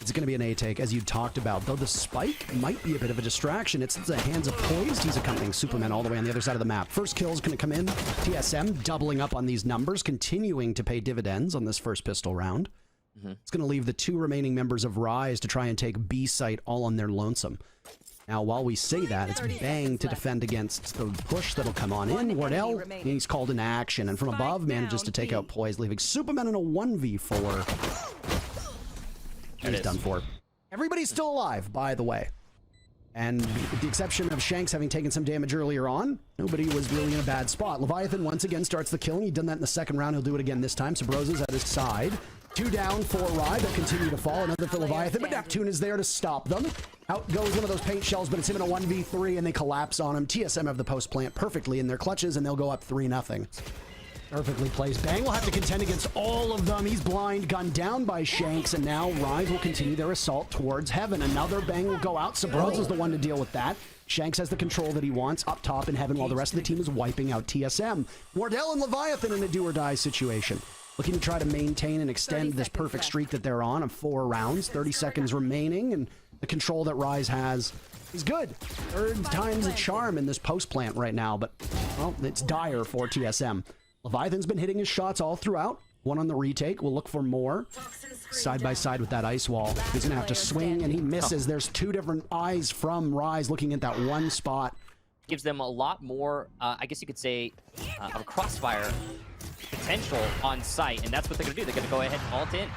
It's going to be an A take, as you talked about, though the spike might be a bit of a distraction. It's the hands of Poised. He's accompanying Superman all the way on the other side of the map. First kill is going to come in. TSM doubling up on these numbers, continuing to pay dividends on this first pistol round. It's going to leave the 2 remaining members of Rise to try and take B site all on their lonesome. Now, while we say that, it's Bang to defend against the push that'll come on in. Wardell, he's called in action, and from above manages to take out Poise, leaving Superman in a 1v4. He's done for. Everybody's still alive, by the way. And with the exception of Shanks having taken some damage earlier on, nobody was really in a bad spot. Leviathan once again starts the killing. He'd done that in the second round. He'll do it again this time. Sabrosa's at his side. 2 down, 4 Rye. They'll continue to fall. Another for Leviathan, but Neptune is there to stop them. Out goes one of those paint shells, but it's him in a 1v3, and they collapse on him. TSM have the post plant perfectly in their clutches, and they'll go up 3-0. Perfectly placed. Bang will have to contend against all of them. He's blind, gunned down by Shanks, and now Rise will continue their assault towards Heaven. Another Bang will go out. Sabros is the one to deal with that. Shanks has the control that he wants up top in Heaven, while the rest of the team is wiping out TSM. Wardell and Leviathan in a do-or-die situation, looking to try to maintain and extend this perfect streak that they're on of 4 rounds. 30 seconds remaining, and the control that Rise has is good. Third time's a charm in this post plant right now, but, well, it's dire for TSM. Leviathan's been hitting his shots all throughout. One on the retake. We'll look for more. Side by side with that ice wall. He's going to have to swing, and he misses. There's 2 different eyes from Rise looking at that one spot. Gives them a lot more, I guess you could say, of a crossfire potential on site, and that's what they're going to do. They're going to go ahead and ult in.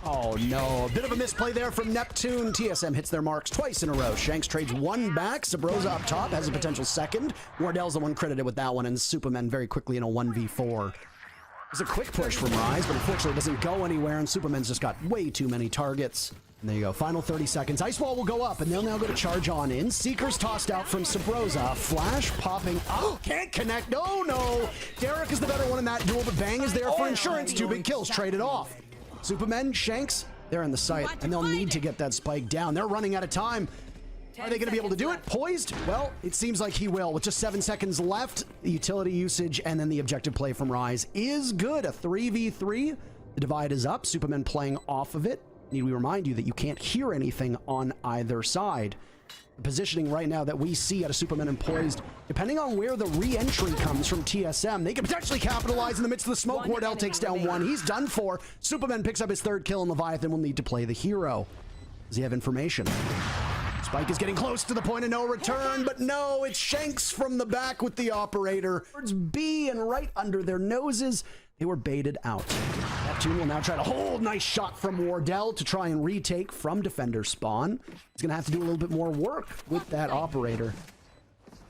Oh no, a bit of a misplay there from Neptune. TSM hits their marks twice in a row. Shanks trades 1 back. Sabrosa up top has a potential second. Wardell's the one credited with that one, and Superman very quickly in a 1v4. It's a quick push from Rise, but unfortunately it doesn't go anywhere, and Superman's just got way too many targets. And there you go, final 30 seconds. Ice wall will go up, and they'll now go to charge on in. Seeker's tossed out from Sabrosa. Flash popping. Oh, can't connect. Oh no! Derek is the better one in that duel, but Bang is there for insurance. 2 big kills traded off. Supermen, Shanks, they're in the site, and they'll need to get that spike down. They're running out of time. Are they going to be able to do it? Poised? Well, it seems like he will. With just 7 seconds left, the utility usage and then the objective play from Rise is good. A 3v3. The divide is up. Supermen playing off of it. Need we remind you that you can't hear anything on either side. The positioning right now that we see out of Superman and Poised, depending on where the re-entry comes from TSM, they can potentially capitalize in the midst of the smoke. Wardell takes down 1. He's done for. Superman picks up his 3rd kill, and Leviathan will need to play the hero. Does he have information? Spike is getting close to the point of no return, but no, it's Shanks from the back with the operator. Towards B, and right under their noses, they were baited out. Neptune will now try to hold. Nice shot from Wardell to try and retake from defender spawn. He's going to have to do a little bit more work with that operator.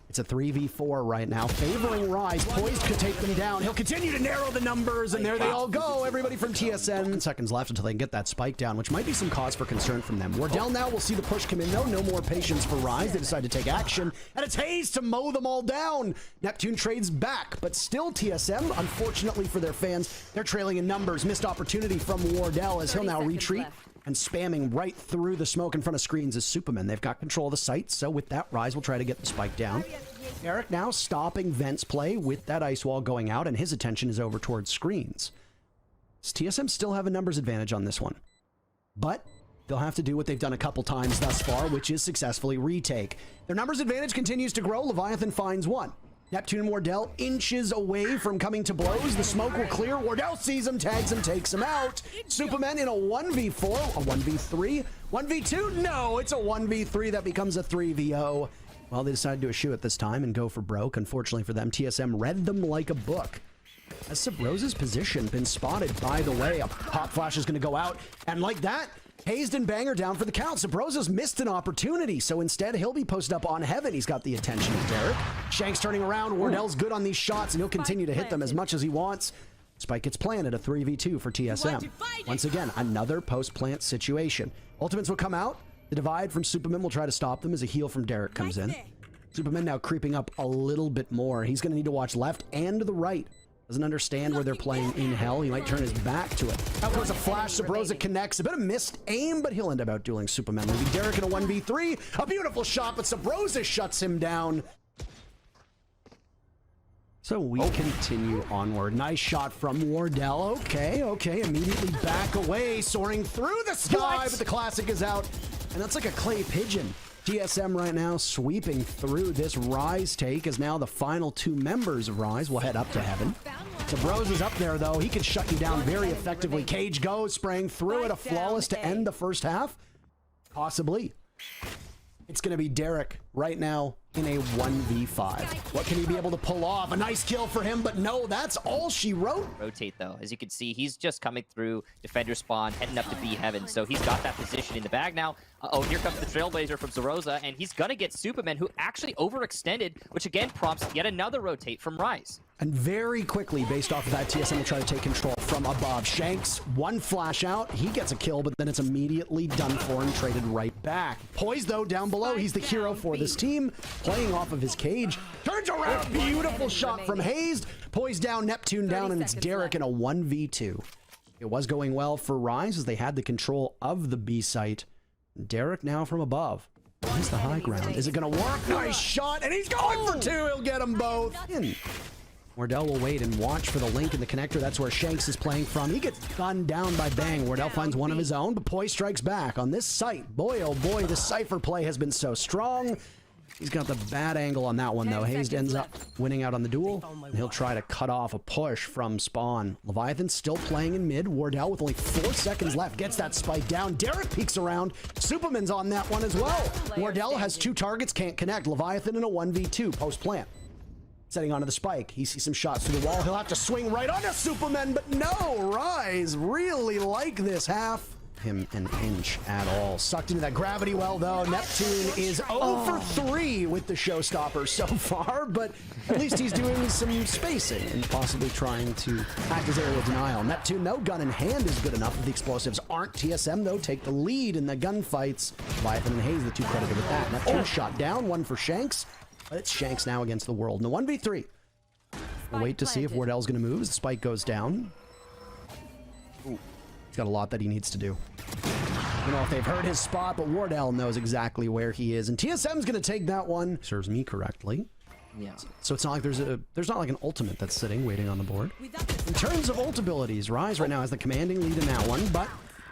It's a 3v4 right now, favoring Rise. Poised could take them down. He'll continue to narrow the numbers, and there they all go. Everybody from TSM. Seconds left until they can get that spike down, which might be some cause for concern from them. Wardell now will see the push come in, though. No more patience for Rise. They decide to take action, and it's Hayes to mow them all down. Neptune trades back, but still TSM, unfortunately for their fans, they're trailing in numbers. Missed opportunity from Wardell as he'll now retreat. And spamming right through the smoke in front of screens is Superman. They've got control of the site, so with that, Rise will try to get the spike down. Eric now stopping Vent's play with that ice wall going out, and his attention is over towards screens. Does TSM still have a numbers advantage on this one? But they'll have to do what they've done a couple times thus far, which is successfully retake. Their numbers advantage continues to grow. Leviathan finds 1. Neptune and Wardell inches away from coming to blows. The smoke will clear. Wardell sees him, tags him, takes him out. Superman in a 1v4, a 1v3, 1v2. No, it's a 1v3 that becomes a 3v0. Well, they decided to do a shoe at this time and go for broke. Unfortunately for them, TSM read them like a book. Has Sabrosa's position been spotted, by the way? A pop flash is going to go out, and like that, Hazed and Banger down for the count. Sabrosa's missed an opportunity, so instead he'll be posted up on Heaven. He's got the attention of Derek. Shanks turning around. Wardell's good on these shots, and he'll continue to hit them as much as he wants. Spike gets planted, a 3v2 for TSM. Once again, another post-plant situation. Ultimates will come out. The divide from Superman will try to stop them as a heal from Derek comes in. Superman now creeping up a little bit more. He's going to need to watch left and the right. Doesn't understand where they're playing in hell. He might turn his back to it. Out goes a flash. Sabrosa connects. A bit of missed aim, but he'll end up outdueling Superman. Leaving Derek in a 1v3. A beautiful shot, but Sabrosa shuts him down. So we continue onward. Nice shot from Wardell. Okay, immediately back away, soaring through the sky, but the classic is out. And that's like a clay pigeon. TSM right now sweeping through this Rise take, as now the final 2 members of Rise will head up to heaven. Sabroz is up there, though. He can shut you down very effectively. Cage goes, spraying through it, a flawless to end the first half. Possibly. It's going to be Derek right now in a 1v5. What can he be able to pull off? A nice kill for him, but no, that's all she wrote. Rotate, though. As you can see, he's just coming through defender spawn, heading up to B heaven. So he's got that position in the bag now. Oh, here comes the Trailblazer from Zeroza, and he's going to get Superman, who actually overextended, which again prompts yet another rotate from Rise. And very quickly, based off of that, TSM will try to take control from above. Shanks, one flash out. He gets a kill, but then it's immediately done for and traded right back. Poise, though, down below. He's the hero for this team, playing off of his cage. Turns around. Beautiful shot from Hazed. Poise down, Neptune down, and it's Derek in a 1v2. It was going well for Rise as they had the control of the B site. Derek now from above. He's the high ground. Is it going to work? Nice shot, and he's going for 2. He'll get them both. Wardell will wait and watch for the link in the connector. That's where Shanks is playing from. He gets gunned down by Bang. Wardell finds one of his own, but Poise strikes back on this site. Boy, oh boy, the Cypher play has been so strong. He's got the bad angle on that one, though. Hazed ends up winning out on the duel, and he'll try to cut off a push from spawn. Leviathan still playing in mid. Wardell with only 4 seconds left gets that spike down. Derek peeks around. Superman's on that one as well. Wardell has 2 targets, can't connect. Leviathan in a 1v2 post-plant. Setting onto the spike. He sees some shots through the wall. He'll have to swing right onto Superman, but no! Rise really like this half. Him an inch at all. Sucked into that gravity well, though. Neptune is 0 for 3 with the showstopper so far, but at least he's doing some spacing and possibly trying to act as aerial denial. Neptune, no gun in hand is good enough if the explosives aren't. TSM, though, take the lead in the gunfights. Leviathan and Hayes, the 2 credited with that. Neptune shot down, 1 for Shanks. But it's Shanks now against the world in the 1v3. We'll wait to see if Wardell's going to move as the spike goes down. Ooh, he's got a lot that he needs to do. I don't know if they've heard his spot, but Wardell knows exactly where he is. And TSM's going to take that one. Serves me correctly. Yeah. So it's not like there's not like an ultimate that's sitting, waiting on the board. In terms of ult abilities, Rise right now has the commanding lead in that one, but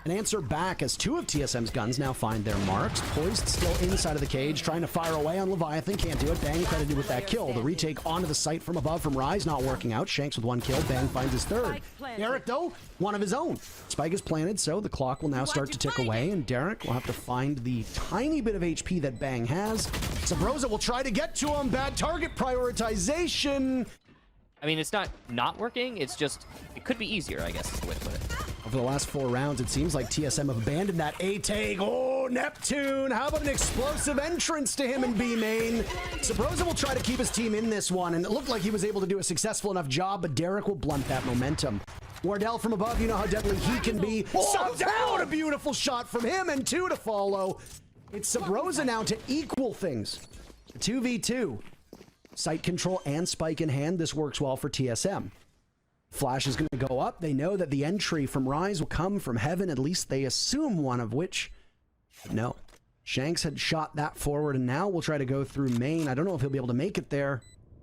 an answer back as 2 of TSM's guns now find their marks. Poised still inside of the cage, trying to fire away on Leviathan. Can't do it. Bang credited with that kill. The retake onto the site from above from Rise not working out. Shanks with 1 kill. Bang finds his 3rd. Derek, though, 1 of his own. Spike is planted, so the clock will now start to tick away, and Derek will have to find the tiny bit of HP that Bang has. Sabroza will try to get to him. Bad target prioritization. I mean, it's not working. It's just, it could be easier, I guess is the way to put it. Over the last 4 rounds, it seems like TSM have abandoned that A-tag. Oh, Neptune! How about an explosive entrance to him in B main? Sabroza will try to keep his team in this one, and it looked like he was able to do a successful enough job, but Derek will blunt that momentum. Wardell from above, you know how deadly he can be. Subbed down! A beautiful shot from him, and 2 to follow. It's Sabroza now to equal things. 2v2. Sight control and spike in hand. This works well for TSM. Flash is going to go up. They know that the entry from Rise will come from heaven. At least they assume one of which. No. Shanks had shot that forward, and now we'll try to go through main. I don't know if he'll be able to make it there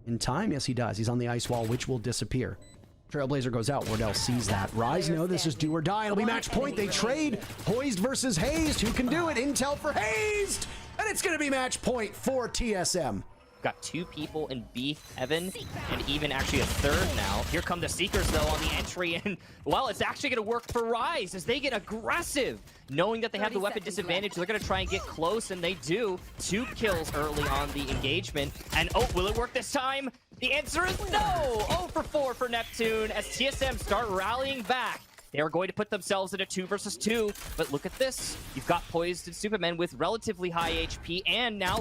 in time. Yes, he does. He's on the ice wall, which will disappear. Trailblazer goes out. Wardell sees that. Rise know this is do or die. It'll be match point. They trade. Poised versus Hazed. Who can do it? Intel for Hazed. And it's going to be match point for TSM. Got 2 people in B heaven, and even actually a 3rd now. Here come the Seekers, though, on the entry, and, well, it's actually going to work for Rise as they get aggressive. Knowing that they have the weapon disadvantage, they're going to try and get close, and they do. 2 kills early on the engagement, and, oh, will it work this time? The answer is no! 0 for 4 for Neptune as TSM start rallying back. They are going to put themselves in a 2 versus 2, but look at this. You've got Poised and Superman with relatively high HP, and now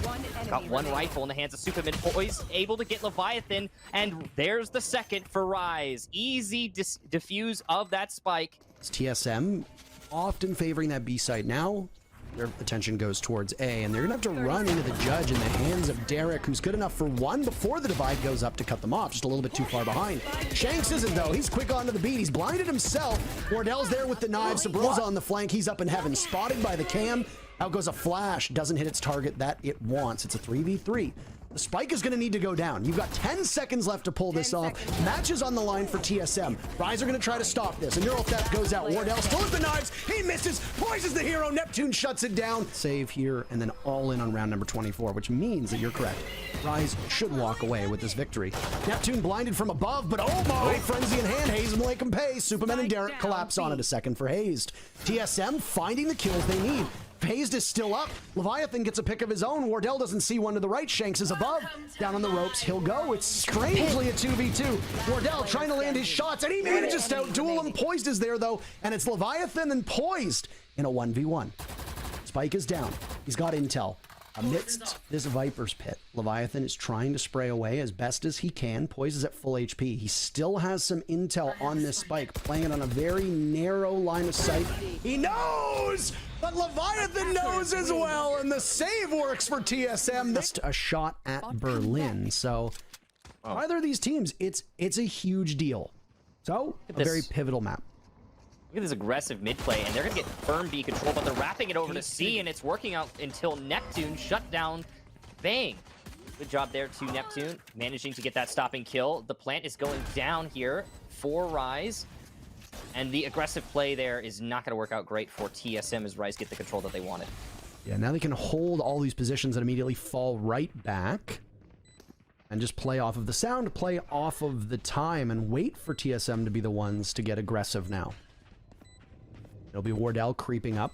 got 1 rifle in the hands of Superman. Poised able to get Leviathan, and there's the 2nd for Rise. Easy defuse of that spike. TSM often favoring that B site. Now their attention goes towards A, and they're gonna have to run into the judge in the hands of Derek, who's good enough for 1 before the divide goes up to cut them off. Just a little bit too far behind. Shanks isn't, though. He's quick onto the beat. He's blinded himself. Wardell's there with the knives. Sabroza on the flank. He's up in heaven. Spotted by the cam. Out goes a flash. Doesn't hit its target that it wants. It's a 3v3. The spike is going to need to go down. You've got 10 seconds left to pull this off. Matches on the line for TSM. Rise are going to try to stop this. A neural theft goes out. Wardell still with the knives. He misses. Poisons the hero. Neptune shuts it down. Save here and then all in on round number 24, which means that you're correct. Rise should walk away with this victory. Neptune blinded from above, but oh my! Frenzy in hand. Hazed will make him pay. Superman and Derek collapse on it. A second for Hazed. TSM finding the kills they need. Hazed is still up. Leviathan gets a pick of his own. Wardell doesn't see one to the right. Shanks is above. Down on the ropes. He'll go. It's strangely a 2v2. Wardell trying to land his shots, and he manages to outduel him. Poised is there, though, and it's Leviathan and Poised in a 1v1. Spike is down. He's got intel. Amidst this Viper's pit, Leviathan is trying to spray away as best as he can. Poise is at full HP. He still has some intel on this Spike, playing it on a very narrow line of sight. He knows! But Leviathan knows as well, and the save works for TSM. Missed a shot at Berlin, so either of these teams, it's a huge deal. So, a very pivotal map. Look at this aggressive mid play, and they're going to get firm B control, but they're wrapping it over to C, and it's working out until Neptune shut down Bang. Good job there to Neptune, managing to get that stopping kill. The plant is going down here for Rise, and the aggressive play there is not going to work out great for TSM as Rise get the control that they wanted. Yeah, now they can hold all these positions and immediately fall right back and just play off of the sound, play off of the time, and wait for TSM to be the ones to get aggressive now. It'll be Wardell creeping up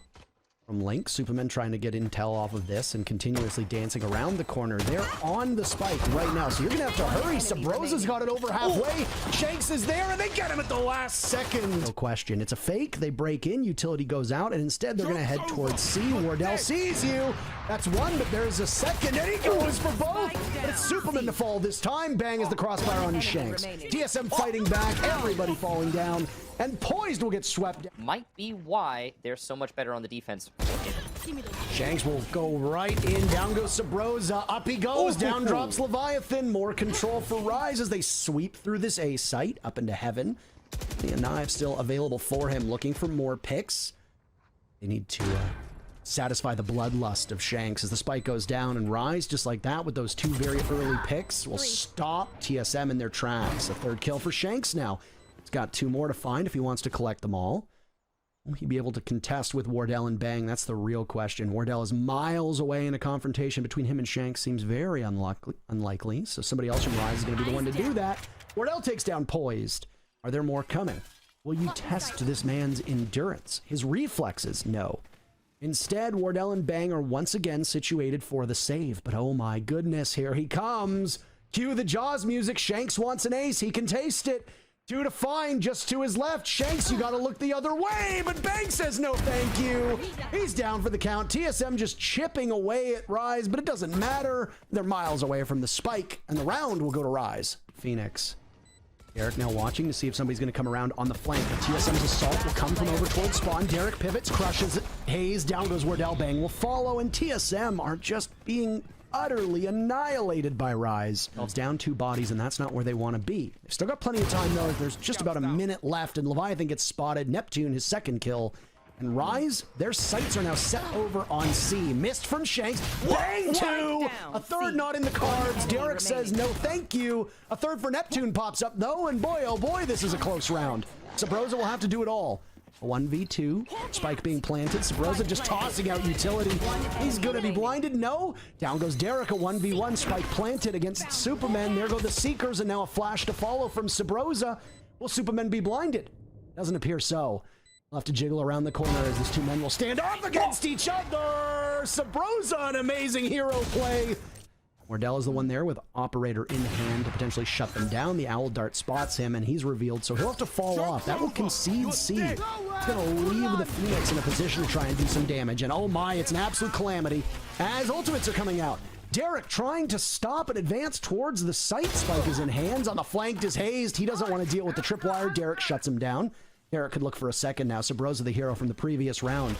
from Link. Superman trying to get intel off of this and continuously dancing around the corner. They're on the spike right now, so you're going to have to hurry. Sabrosa's got it over halfway. Shanks is there, and they get him at the last second. No question. It's a fake. They break in. Utility goes out, and instead they're going to head towards C. Wardell sees you. That's one, but there's a second, and he goes for both. But it's Superman to fall this time. Bang is the crossfire on Shanks. TSM fighting back. Everybody falling down. And Poised will get swept. Might be why they're so much better on the defense. Shanks will go right in. Down goes Sabrosa. Up he goes. Down drops Leviathan. More control for Rise as they sweep through this A site up into heaven. The knife still available for him. Looking for more picks. They need to satisfy the bloodlust of Shanks as the spike goes down, and Rise, just like that, with those two very early picks, will stop TSM in their tracks. A third kill for Shanks now. He's got two more to find if he wants to collect them all. Will he be able to contest with Wardell and Bang? That's the real question. Wardell is miles away, and a confrontation between him and Shanks seems very unlikely. So somebody else from Rise is going to be the one to do that. Wardell takes down Poised. Are there more coming? Will you test this man's endurance? His reflexes? No. Instead, Wardell and Bang are once again situated for the save. But oh my goodness, here he comes. Cue the Jaws music. Shanks wants an ace. He can taste it. Two to find, just to his left. Shanks, you gotta look the other way, but Bang says no thank you. He's down for the count. TSM just chipping away at Rise, but it doesn't matter. They're miles away from the spike, and the round will go to Rise. Phoenix. Derek now watching to see if somebody's gonna come around on the flank. TSM's assault will come from over towards spawn. Derek pivots, crushes it. Haze, down goes Wardell. Bang will follow, and TSM are just being utterly annihilated by Rise. It's down two bodies, and that's not where they want to be. They've still got plenty of time, though. There's just about a minute left, and Leviathan gets spotted. Neptune, his second kill. And Rise, their sights are now set over on C. Missed from Shanks. Bang, two! A third not in the cards. Derek says no thank you. A third for Neptune pops up, though, and boy, oh boy, this is a close round. Sabrosa will have to do it all. A 1v2, spike being planted. Sabrosa just tossing out utility. He's gonna be blinded. No. Down goes Derek. A 1v1, spike planted against Superman. There go the Seekers, and now a flash to follow from Sabrosa. Will Superman be blinded? Doesn't appear so. We'll have to jiggle around the corner as these two men will stand off against each other. Sabrosa, an amazing hero play. Wardell is the one there with Operator in hand to potentially shut them down. The Owl Dart spots him, and he's revealed, so he'll have to fall off. That will concede C. It's going to leave the Phoenix in a position to try and do some damage. And oh my, it's an absolute calamity as ultimates are coming out. Derek trying to stop and advance towards the site. Spike is in hands. On the flank is Hazed. He doesn't want to deal with the tripwire. Derek shuts him down. Derek could look for a second now. Sabrosa, the hero from the previous round,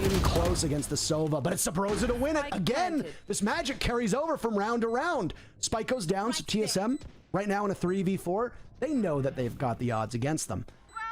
in close against the Sova, but it's Sabrosa to win it again. This magic carries over from round to round. Spike goes down, so TSM right now in a 3v4. They know that they've got the odds against them.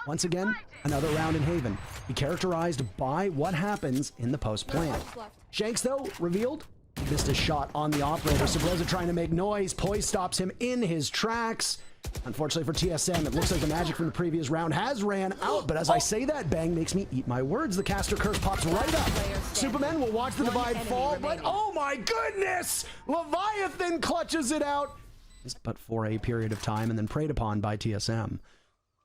Once again, another round in Haven. Be characterized by what happens in the post plant. Shanks, though, revealed Missed a shot on the operator. Sabrosa trying to make noise. Poise stops him in his tracks. Unfortunately for TSM, it looks like the magic from the previous round has ran out, but as I say that, Bang makes me eat my words. The caster curse pops right up. Superman will watch the divide fall, but oh my goodness! Leviathan clutches it out. But for a period of time and then preyed upon by TSM.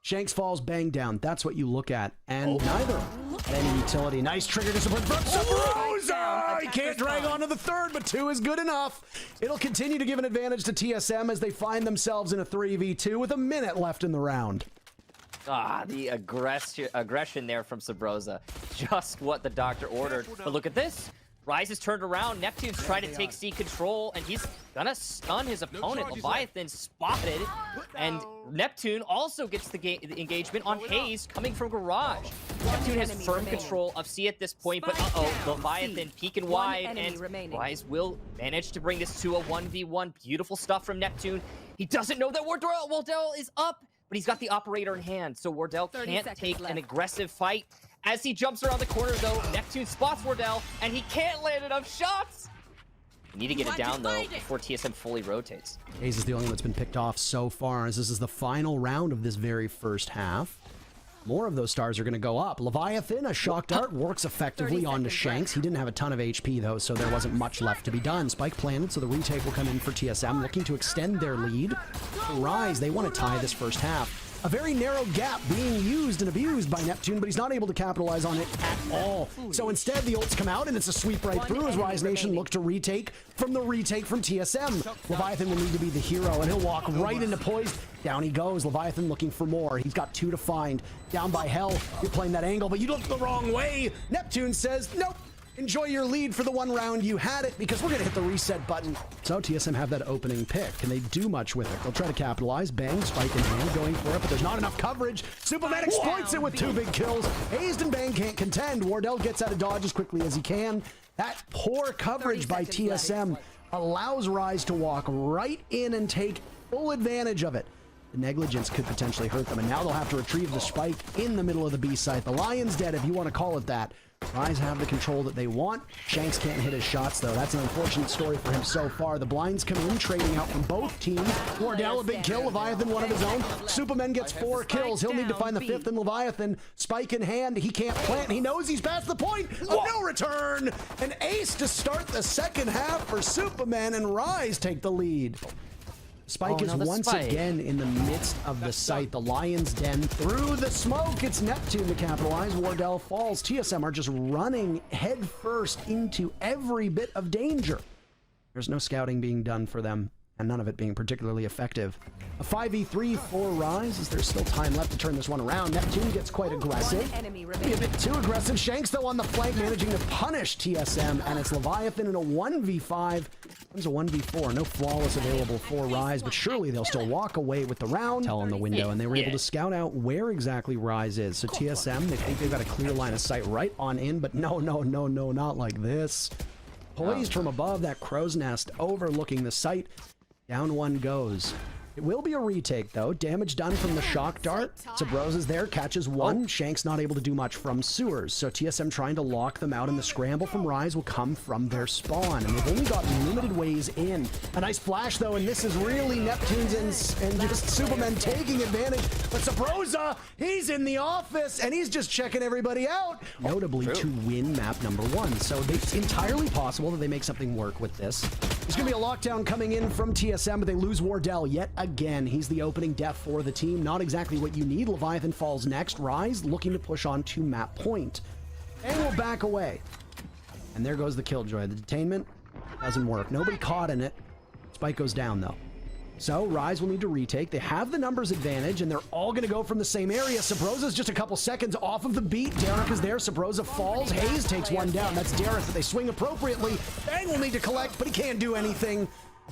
Shanks falls, Bang down. That's what you look at. And neither any utility. Nice trigger discipline from Sabrosa! He can't drag on to the third, but 2 is good enough. It'll continue to give an advantage to TSM as they find themselves in a 3v2 with a minute left in the round. The aggression there from Sabrosa. Just what the doctor ordered. But look at this. Rise is turned around. Neptune's trying to take C control, and he's gonna stun his opponent. Leviathan spotted, and Neptune also gets the engagement on Hayes coming from Garage. Neptune has firm control of C at this point, but Leviathan peeking wide, and Rise will manage to bring this to a 1v1. Beautiful stuff from Neptune. He doesn't know that Wardell is up, but he's got the operator in hand, so Wardell can't take an aggressive fight. As he jumps around the corner, though, Neptune spots Wardell, and he can't land enough shots. We need to get it down, though, before TSM fully rotates. Hayes is the only one that's been picked off so far, as this is the final round of this very first half. More of those stars are going to go up. Leviathan, a shock dart, works effectively onto Shanks. He didn't have a ton of HP, though, so there wasn't much left to be done. Spike planted, so the retake will come in for TSM, looking to extend their lead. Rise, they want to tie this first half. A very narrow gap being used and abused by Neptune, but he's not able to capitalize on it at all. So instead, the ults come out, and it's a sweep right through as Rise Nation look to retake from TSM. Leviathan will need to be the hero, and he'll walk right into Poise. Down he goes. Leviathan looking for more. He's got 2 to find. Down by Hell. You're playing that angle, but you looked the wrong way. Neptune says, nope. Enjoy your lead for the 1 round. You had it, because we're going to hit the reset button. So TSM have that opening pick. Can they do much with it? They'll try to capitalize. Bang, spike in hand, going for it, but there's not enough coverage. Superman exploits it with 2 big kills. Hazed and Bang can't contend. Wardell gets out of dodge as quickly as he can. That poor coverage by TSM allows Rise to walk right in and take full advantage of it. The negligence could potentially hurt them, and now they'll have to retrieve the spike in the middle of the B site. The Lion's dead, if you want to call it that. Rise have the control that they want. Shanks can't hit his shots, though. That's an unfortunate story for him so far. The blinds come in, trading out from both teams. Wardell, a big kill. Leviathan, one of his own. Superman gets 4 kills. He'll need to find the 5th in Leviathan. Spike in hand. He can't plant. He knows he's past the point of no return. An ace to start the second half for Superman, and Rise take the lead. Spike is once again in the midst of the site. The Lion's Den through the smoke. It's Neptune to capitalize. Wardell falls. TSM are just running headfirst into every bit of danger. There's no scouting being done for them, and none of it being particularly effective. A 5v3 for Rise, as there's still time left to turn this one around. Neptune gets quite aggressive. Maybe a bit too aggressive. Shanks, though, on the flank, managing to punish TSM, and it's Leviathan in a 1v5. It's a 1v4. No flawless available for Rise, but surely they'll still walk away with the round. Tell in the window, and they were able to scout out where exactly Rise is. So TSM, they think they've got a clear line of sight right on in, but no, not like this. Poised from above, that crow's nest overlooking the site. Down 1 goes. It will be a retake, though. Damage done from the shock dart. Sabrosa's there, catches 1. Shanks not able to do much from sewers. So TSM trying to lock them out, and the scramble from Rise will come from their spawn. And they've only got limited ways in. A nice flash, though, and this is really Neptune's and just Superman taking advantage. But Sabrosa, he's in the office, and he's just checking everybody out. Notably to win map number 1. So it's entirely possible that they make something work with this. There's going to be a lockdown coming in from TSM, but they lose Wardell yet again. He's the opening death for the team. Not exactly what you need. Leviathan falls next. Rise looking to push on to map point. And will back away. And there goes the Killjoy. The detainment doesn't work. Nobody caught in it. Spike goes down, though. So Rise will need to retake. They have the numbers advantage, and they're all going to go from the same area. Sabrosa's just a couple seconds off of the beat. Derek is there. Sabrosa falls. Hayes takes 1 down. That's Derek, but they swing appropriately. Bang will need to collect, but he can't do anything.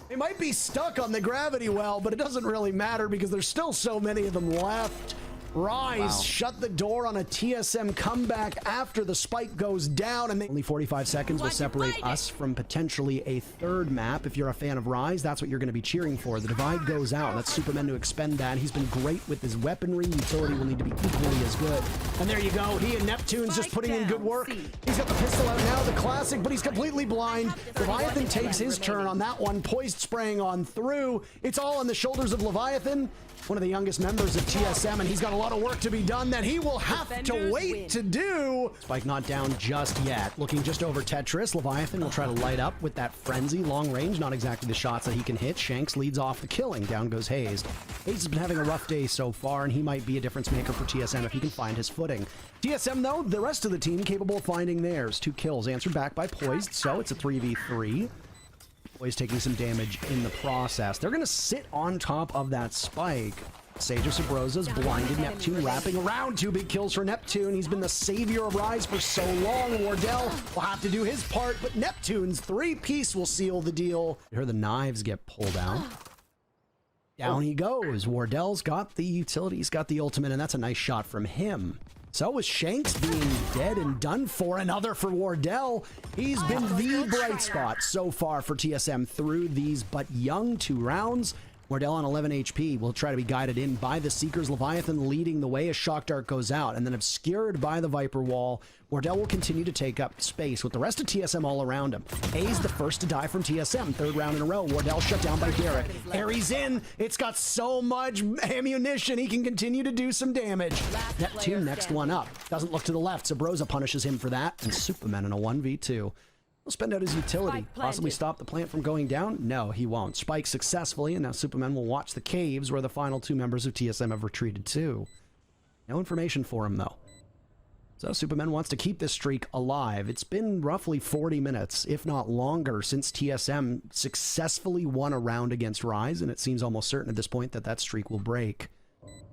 They might be stuck on the gravity well, but it doesn't really matter because there's still so many of them left. Rise shut the door on a TSM comeback after the spike goes down, and only 45 seconds will separate us from potentially a 3rd map. If you're a fan of Rise, that's what you're going to be cheering for. The divide goes out. That's Superman to expend that. He's been great with his weaponry. Utility will need to be equally as good. And there you go. He and Neptune's just putting in good work. He's got the pistol out now. The classic, but he's completely blind. Leviathan takes his turn on that one, poised spraying on through. It's all on the shoulders of Leviathan, one of the youngest members of TSM, and he's got a lot of work to be done that he will have to wait to do. Spike not down just yet. Looking just over Tetris. Leviathan will try to light up with that frenzy. Long range, not exactly the shots that he can hit. Shanks leads off the killing. Down goes Hayes. Hayes has been having a rough day so far, and he might be a difference maker for TSM if he can find his footing. TSM, though, the rest of the team capable of finding theirs. 2 kills answered back by Poised, so it's a 3v3. Poised taking some damage in the process. They're going to sit on top of that spike. Sage of Sabrosa's blinded. Neptune wrapping around. 2 big kills for Neptune. He's been the savior of Rise for so long. Wardell will have to do his part, but Neptune's 3-piece will seal the deal. You hear the knives get pulled out. Down he goes. Wardell's got the utility. He's got the ultimate, and that's a nice shot from him. So is Shanks being dead and done for. Another for Wardell. He's been the bright spot so far for TSM through these but young 2 rounds. Wardell on 11 HP will try to be guided in by the Seekers. Leviathan leading the way as Shock Dart goes out, and then obscured by the Viper Wall. Wardell will continue to take up space with the rest of TSM all around him. A's the first to die from TSM. 3rd round in a row. Wardell shut down by Derek. Aries in. It's got so much ammunition. He can continue to do some damage. Neptune next one up. Doesn't look to the left. Sabrosa punishes him for that. And Superman in a 1v2. He'll spend out his utility. Possibly stop the plant from going down? No, he won't. Spike successfully, and now Superman will watch the caves where the final 2 members of TSM have retreated to. No information for him, though. So Superman wants to keep this streak alive. It's been roughly 40 minutes, if not longer, since TSM successfully won a round against Rise, and it seems almost certain at this point that that streak will break.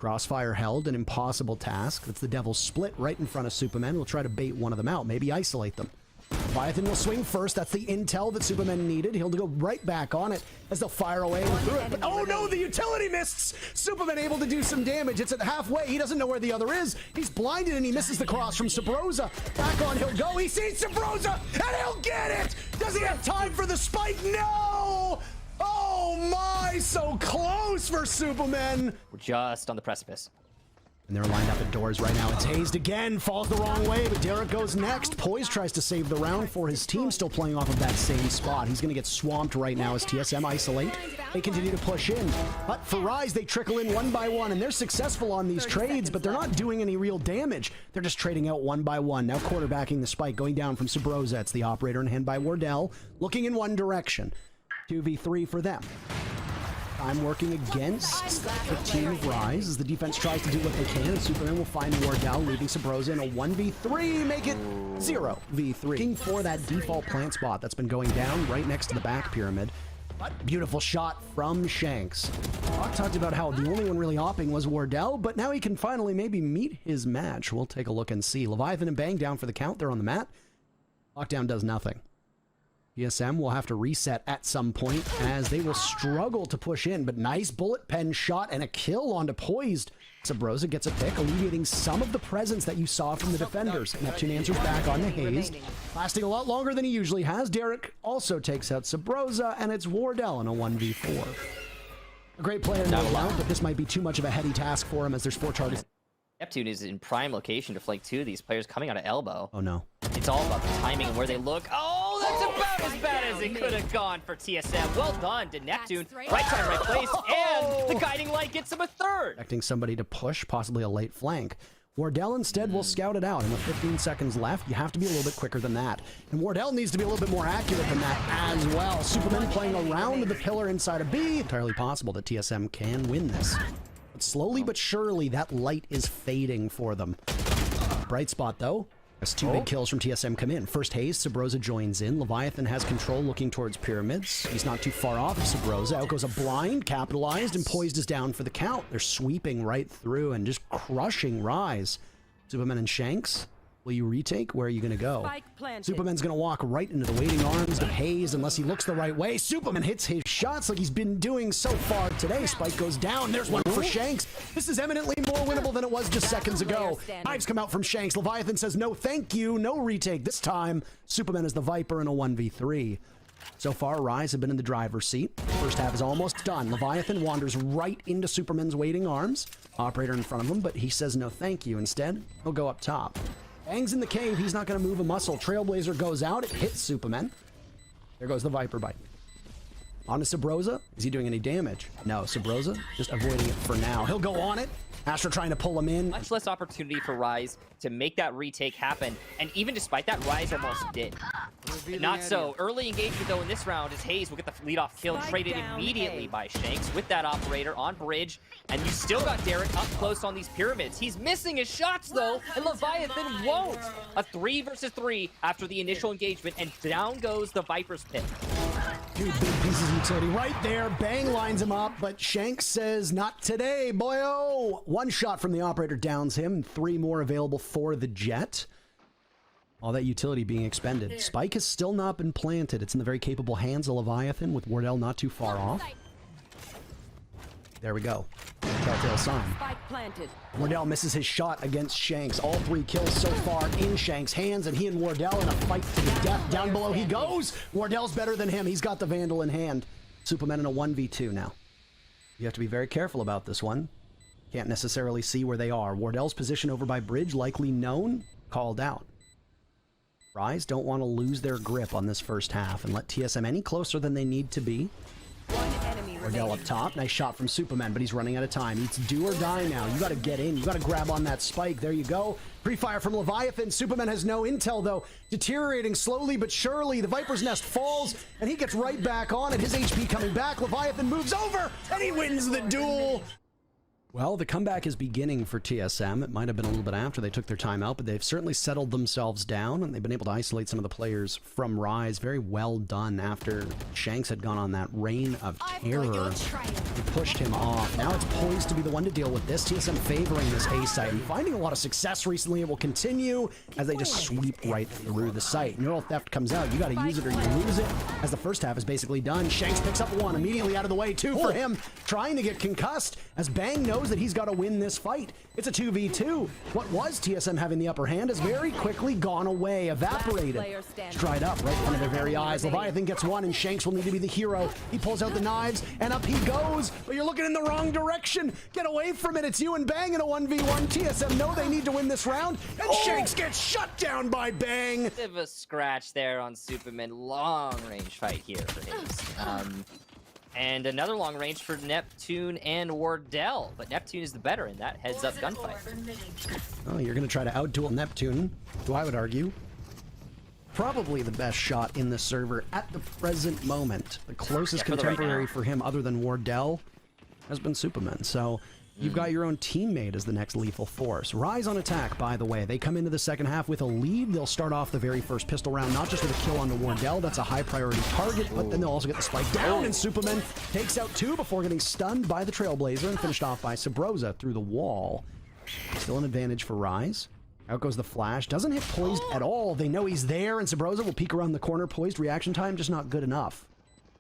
Crossfire held, an impossible task. That's the Devil's Split right in front of Superman. We'll try to bait one of them out, maybe isolate them. Leviathan will swing first. That's the intel that Superman needed. He'll go right back on it as they'll fire away through it. But oh no, the utility missed! Superman able to do some damage. It's at halfway. He doesn't know where the other is. He's blinded and he misses the cross from Sabrosa. Back on he'll go. He sees Sabrosa and he'll get it! Does he have time for the spike? No! Oh my, so close for Superman! We're just on the precipice. And they're lined up at doors right now. It's Hazed again, falls the wrong way, but Derek goes next. Poise tries to save the round for his team, still playing off of that same spot. He's going to get swamped right now as TSM isolate. They continue to push in, but for Rise, they trickle in one by one, and they're successful on these trades, but they're not doing any real damage. They're just trading out one by one. Now quarterbacking the spike, going down from Sabrosa. It's the operator in hand by Wardell, looking in one direction. 2v3 for them. I'm working against the team of Rise as the defense tries to do what they can, and Superman will find Wardell, leaving Sabrosa in a 1v3, make it 0v3. Looking for that default plant spot that's been going down right next to the back pyramid. But beautiful shot from Shanks. Hawk talked about how the only one really hopping was Wardell, but now he can finally maybe meet his match. We'll take a look and see. Leviathan and Bang down for the count. They're on the mat. Lockdown does nothing. TSM will have to reset at some point as they will struggle to push in, but nice bullet pen shot and a kill onto Poised. Sabrosa gets a pick, alleviating some of the presence that you saw from the defenders. Neptune answers back on the Hazed, lasting a lot longer than he usually has. Derek also takes out Sabrosa, and it's Wardell in a 1v4. A great player, no doubt, but this might be too much of a heady task for him as there's 4 targets. Neptune is in prime location to flank 2 of these players coming out of elbow. Oh no. It's all about the timing and where they look. Oh, that's about as bad as it could have gone for TSM. Well done to Neptune. Right time, right place, and the guiding light gets him a 3rd. Expecting somebody to push, possibly a late flank. Wardell instead will scout it out, and with 15 seconds left, you have to be a little bit quicker than that. And Wardell needs to be a little bit more accurate than that as well. Superman playing around the pillar inside of B. Entirely possible that TSM can win this. But slowly but surely, that light is fading for them. Bright spot, though. As 2 big kills from TSM come in. First Haze, Sabrosa joins in. Leviathan has control looking towards pyramids. He's not too far off of Sabrosa. Out goes a blind, capitalized, and Poised is down for the count. They're sweeping right through and just crushing Rise. Superman and Shanks, will you retake? Where are you going to go? Superman's going to walk right into the waiting arms of Haze unless he looks the right way. Superman hits his shots like he's been doing so far today. Spike goes down. There's one for Shanks. This is eminently more winnable than it was just seconds ago. Knives come out from Shanks. Leviathan says, no thank you, no retake. This time, Superman is the Viper in a 1v3. So far, Rise have been in the driver's seat. First half is almost done. Leviathan wanders right into Superman's waiting arms. Operator in front of him, but he says no thank you. Instead, he'll go up top. Bang's in the cave. He's not going to move a muscle. Trailblazer goes out. It hits Superman. There goes the Viper Bite. On to Sabrosa. Is he doing any damage? No, Sabrosa just avoiding it for now. He'll go on it. Astra trying to pull him in. Much less opportunity for Rise to make that retake happen. And even despite that, Rise almost did. Not so. Early engagement, though, in this round is Hayes will get the lead-off kill, traded immediately by Shanks with that operator on bridge. And you still got Derek up close on these pyramids. He's missing his shots, though, and Leviathan won't. A 3 versus 3 after the initial engagement, and down goes the Viper's pit. Two big pieces of utility right there. Bang lines him up, but Shanks says, not today, boyo. One shot from the operator downs him, 3 more available for the Jet. All that utility being expended. Spike has still not been planted. It's in the very capable hands of Leviathan with Wardell not too far off. There we go. Telltale sign. Spike planted. Wardell misses his shot against Shanks. All 3 kills so far in Shanks' hands, and he and Wardell in a fight to the death. Down below he goes. Wardell's better than him. He's got the Vandal in hand. Superman in a 1v2 now. You have to be very careful about this one. Can't necessarily see where they are. Wardell's position over by bridge, likely known, called out. Rise don't want to lose their grip on this first half and let TSM any closer than they need to be. One enemy Wardell up top. Nice shot from Superman, but he's running out of time. It's do or die now. You got to get in. You got to grab on that spike. There you go. Pre-fire from Leviathan. Superman has no intel, though. Deteriorating slowly but surely. The Viper's Nest falls, and he gets right back on it. His HP coming back. Leviathan moves over, and he wins the duel. Well, the comeback is beginning for TSM. It might have been a little bit after they took their time out, but they've certainly settled themselves down, and they've been able to isolate some of the players from Rise. Very well done after Shanks had gone on that reign of terror. They pushed him off. Now it's poised to be the one to deal with this. TSM favoring this A site and finding a lot of success recently. It will continue as they just sweep right through the site. Neural Theft comes out. You got to use it or you lose it, as the first half is basically done. Shanks picks up 1 immediately out of the way. 2 for him, trying to get concussed as Bang knows that he's got to win this fight. It's a 2v2. What was TSM having the upper hand has very quickly gone away, evaporated. It's dried up right in front of their very eyes. Leviathan gets 1, and Shanks will need to be the hero. He pulls out the knives, and up he goes, but you're looking in the wrong direction. Get away from it. It's you and Bang in a 1v1. TSM know they need to win this round, and Shanks gets shut down by Bang. Bit of a scratch there on Superman. Long range fight here for Hayes. And another long range for Neptune and Wardell, but Neptune is the better in that heads-up gunfight. Oh, you're going to try to outduel Neptune, who I would argue probably the best shot in the server at the present moment. The closest contemporary for him, other than Wardell, has been Superman. So you've got your own teammate as the next lethal force. Rise on attack, by the way. They come into the second half with a lead. They'll start off the very first pistol round, not just with a kill on the Wardell. That's a high priority target, but then they'll also get the spike down, and Superman takes out 2 before getting stunned by the Trailblazer and finished off by Sabrosa through the wall. Still an advantage for Rise. Out goes the flash. Doesn't hit poised at all. They know he's there, and Sabrosa will peek around the corner. Poised reaction time, just not good enough.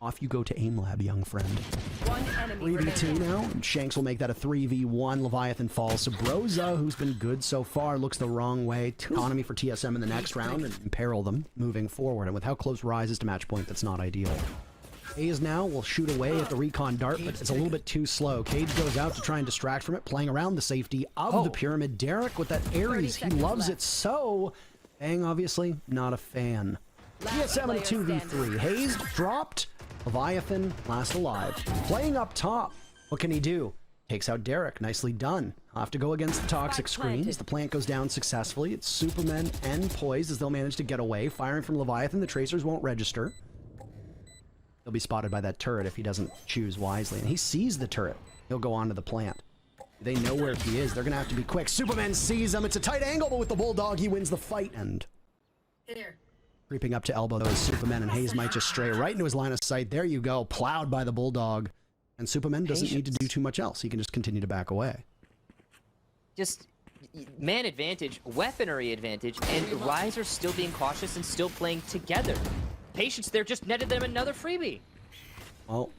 Off you go to aim lab, young friend. 1 enemy 3v2 now, and Shanks will make that a 3v1. Leviathan falls. Sabrosa, who's been good so far, looks the wrong way. Economy for TSM in the next round and imperil them moving forward. And with how close Rise is to match point, that's not ideal. Hayes now will shoot away at the recon dart, but it's a little bit too slow. Cage goes out to try and distract from it, playing around the safety of the pyramid. Derek with that Ares, he loves it so. Bang, obviously, not a fan. TSM in a 2v3. Hayes dropped. Leviathan, last alive. Playing up top. What can he do? Takes out Derek. Nicely done. I'll have to go against the toxic screens. The plant goes down successfully. It's Superman and Poise as they'll manage to get away. Firing from Leviathan. The tracers won't register. He'll be spotted by that turret if he doesn't choose wisely. And he sees the turret. He'll go onto the plant. They know where he is. They're going to have to be quick. Superman sees him. It's a tight angle, but with the Bulldog, he wins the fight. And creeping up to elbow, though, is Superman, and Hayes might just stray right into his line of sight. There you go. Plowed by the Bulldog. And Superman doesn't need to do too much else. He can just continue to back away. Just man advantage, weaponry advantage, and Rise are still being cautious and still playing together. Patience there just netted them another freebie. Well,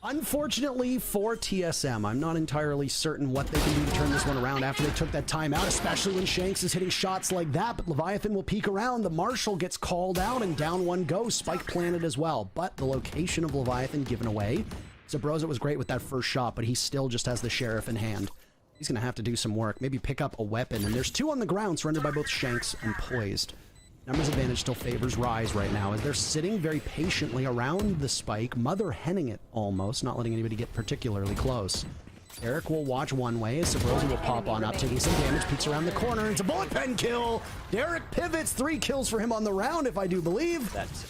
unfortunately for TSM, I'm not entirely certain what they can do to turn this one around after they took that time out, especially when Shanks is hitting shots like that. But Leviathan will peek around. The Marshal gets called out, and down 1 goes. Spike planted as well, but the location of Leviathan given away. Sabrosa was great with that first shot, but he still just has the Sheriff in hand. He's gonna have to do some work. Maybe pick up a weapon. And there's 2 on the ground, surrendered by both Shanks and Poised. Numbers advantage still favors Rise right now, as they're sitting very patiently around the spike, mother henning it almost, not letting anybody get particularly close. Eric will watch one way as Sabrosa will pop on up, taking some damage, peeks around the corner. It's a bullet pen kill. Derek pivots, 3 kills for him on the round, if I do believe. That's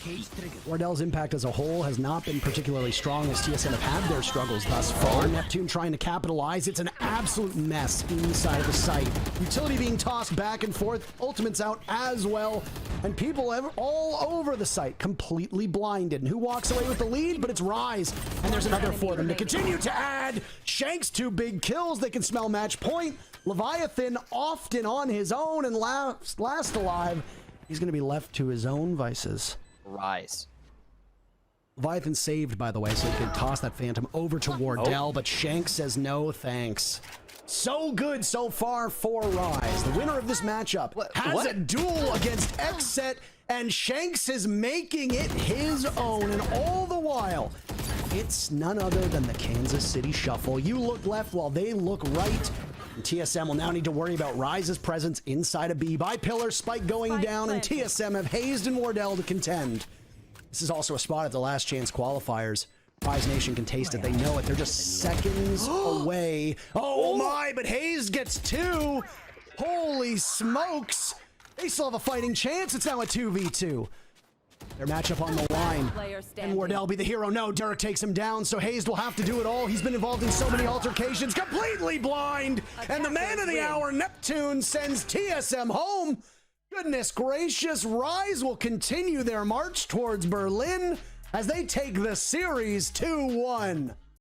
Wardell's impact as a whole has not been particularly strong as TSM have had their struggles thus far. Neptune trying to capitalize. It's an absolute mess inside of the site. Utility being tossed back and forth. Ultimate's out as well. And people all over the site completely blinded. And who walks away with the lead? But it's Rise. And there's another for them to continue to add. Shanks 2 big kills. They can smell match point. Leviathan often on his own and last alive. He's going to be left to his own vices. Rise. Leviathan saved, by the way, so he can toss that Phantom over to Wardell, but Shanks says no thanks. So good so far for Rise. The winner of this matchup has a duel against Xset, and Shanks is making it his own, and all the while, it's none other than the Kansas City Shuffle. You look left while they look right. And TSM will now need to worry about Rise's presence inside a B by pillar, spike going down, and TSM have Hazed and Wardell to contend. This is also a spot at the last chance qualifiers. Rise Nation can taste it. They know it. They're just seconds away. Oh my, but Hazed gets 2. Holy smokes. They still have a fighting chance. It's now a 2v2. Their matchup on the line. And Wardell be the hero. No, Derek takes him down, so Hazed will have to do it all. He's been involved in so many altercations. Completely blind. And the man of the hour, Neptune, sends TSM home. Goodness gracious. Rise will continue their march towards Berlin as they take the series 2-1.